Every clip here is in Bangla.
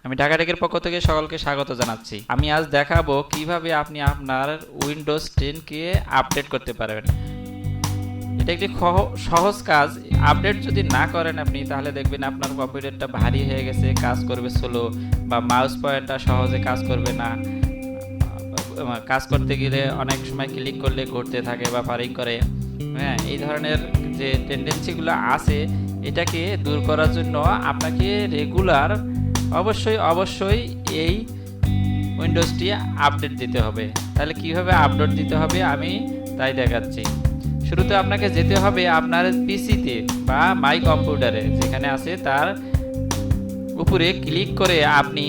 আমি ঢাকা টেকের পক্ষ থেকে সকলকে স্বাগত জানাচ্ছি। আমি আজ দেখাবো কিভাবে আপনি আপনার উইন্ডোজ 10 কে আপডেট করতে পারবেন। এটা একটি সহজ কাজ। আপডেট যদি না করেন আপনি, তাহলে দেখবেন আপনার কম্পিউটারটা ভারী হয়ে গেছে, কাজ করবে স্লো, বা মাউস পয়েন্টার সহজে কাজ করবে না। কাজ করতে গেলে অনেক সময় ক্লিক করলে ঘুরতে থাকে বা ফারিং করে। হ্যাঁ, এই ধরনের যে টেন্ডেন্সিগুলো আছে, এটাকে দূর করার জন্য আপনাকে রেগুলার অবশ্যই এই উইন্ডোজটি আপডেট দিতে হবে। তাহলে কিভাবে আপডেট দিতে হবে আমি তাই দেখাচ্ছি। শুরুতে আপনাকে যেতে হবে আপনার পিসিতে বা মাই কম্পিউটারে, যেখানে আছে তার উপরে ক্লিক করে আপনি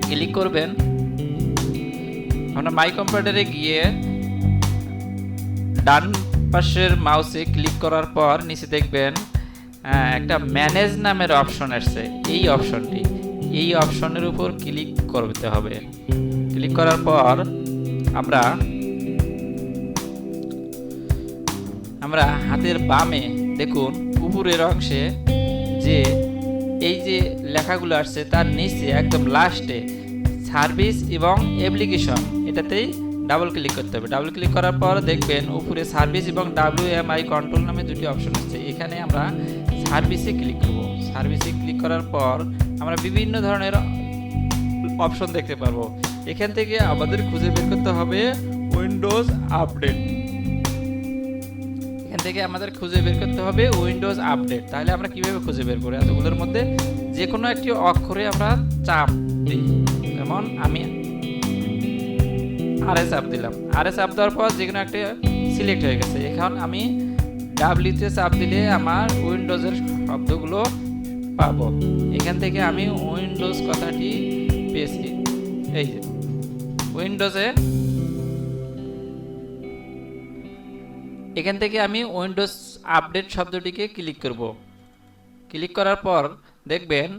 ক্লিক করবেন। আপনার মাই কম্পিউটারে গিয়ে ডান পাশের মাউসে ক্লিক করার পর নিচে দেখবেন একটা ম্যানেজ নামের অপশন আসছে। এই অপশনের উপর ক্লিক করতে হবে। ক্লিক করার পর আমরা হাতের বামে দেখুন উপরের অংশে যে এই যে লেখাগুলো আসছে, তার নিচে একদম লাস্টে সার্ভিস এবং অ্যাপ্লিকেশন, এটাতেই ডাবল ক্লিক করতে হবে। ডাবল ক্লিক করার পর দেখবেন উপরে সার্ভিস এবং WMI কন্ট্রোল নামে দুটি অপশন আছে। এখানে আমরা সার্ভিসে ক্লিক করব। সার্ভিসে ক্লিক করার পর আমরা বিভিন্ন ধরনের অপশন দেখতে পারবো। এখান থেকে আমাদের খুঁজে বের করতে হবে উইন্ডোজ আপডেট। তাহলে আমরা কিভাবে খুঁজে বের করি? এতগুলোর মধ্যে যে কোনো একটি অক্ষরে আমরা চাপ দিই। যেমন আমি আরে চাপ দিলাম। আরে চাপ দেওয়ার পর যে কোনো একটা সিলেক্ট হয়ে গেছে। এখন আমি ডাব্লিউতে চাপ দিলে আমার উইন্ডোজের শব্দগুলো পাবো। এখান থেকে আমি উইন্ডোজ কথাটি পেয়েছি। এই যে উইন্ডোজে, এখান থেকে আমি উইন্ডোজ আপডেট শব্দটিকে ক্লিক করব। ক্লিক করার পর দেখবেন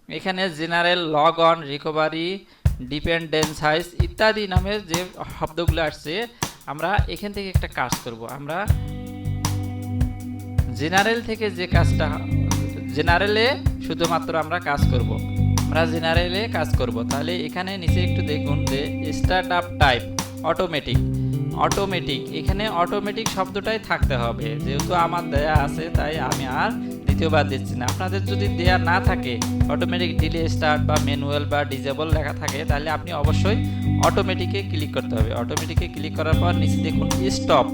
এখানে জেনারেল, লগ অন, রিকভারি, ডিপেন্ডেন্সাইজ ইত্যাদি নামের যে শব্দগুলো আসছে, আমরা এখান থেকে একটা কাজ করব। আমরা জেনারেল থেকে যে কাজটা, জেনারেলে শুধুমাত্র আমরা কাজ করব। তাহলে এখানে নিচে একটু দেখুন যে স্টার্ট আপ টাইপ অটোমেটিক, এখানে অটোমেটিক শব্দটাই থাকতে হবে। যেহেতু আমার দেয়া আছে তাই আমি আর দ্বিতীয়বার দিচ্ছি না। আপনাদের যদি দেয়া না থাকে, অটোমেটিক ডিলে স্টার্ট বা ম্যানুয়াল বা ডিজেবল লেখা থাকে, তাহলে আপনি অবশ্যই অটোমেটিকে ক্লিক করতে হবে। অটোমেটিকে ক্লিক করার পর নিচে দেখুন স্টপ,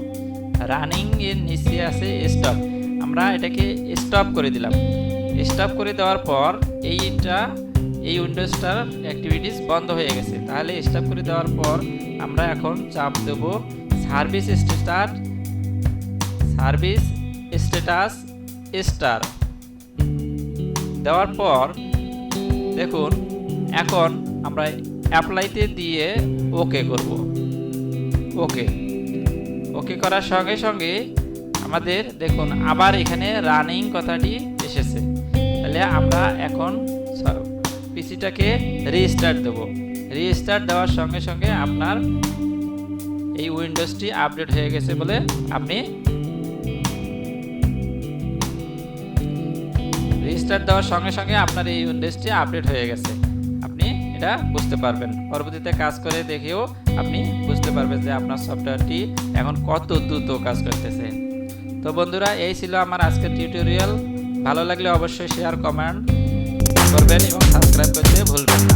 রানিং এর নিচে আছে স্টপ। আমরা এটাকে স্টপ করে দিলাম। স্টপ করে দেওয়ার পর এই উইন্ডোজটার অ্যাক্টিভিটিস বন্ধ হয়ে গেছে। তাহলে স্টপ করে দেওয়ার পর আমরা এখন চাপ দেব সার্ভিস স্ট্যাটাস স্টার। দেওয়ার পর দেখুন এখন আমরা অ্যাপ্লাইতে দিয়ে ওকে করব। ওকে করার সঙ্গে সঙ্গে আমাদের দেখুন আবার এখানে রানিং কথাটি এসেছে। তাহলে আমরা এখন পিসিটাকে রিস্টার্ট দেব। রিস্টার্ট দেওয়ার সঙ্গে সঙ্গে আপনার এই উইন্ডোজটি আপডেট হয়ে গেছে বলে আপনি আপনার এই উইন্ডোজটি আপডেট হয়ে গেছে, আপনি এটা বুঝতে পারবেন। পরবর্তীতে কাজ করে দেখেও আপনি বুঝতে পারবেন যে আপনার সফটওয়্যারটি এখন কত দ্রুত কাজ করতেছে। তো বন্ধুরা, এই ছিল আমার আজকের টিউটোরিয়াল। ভালো লাগলে অবশ্যই শেয়ার, কমেন্ট করবেন এবং সাবস্ক্রাইব করতে ভুলবেন না।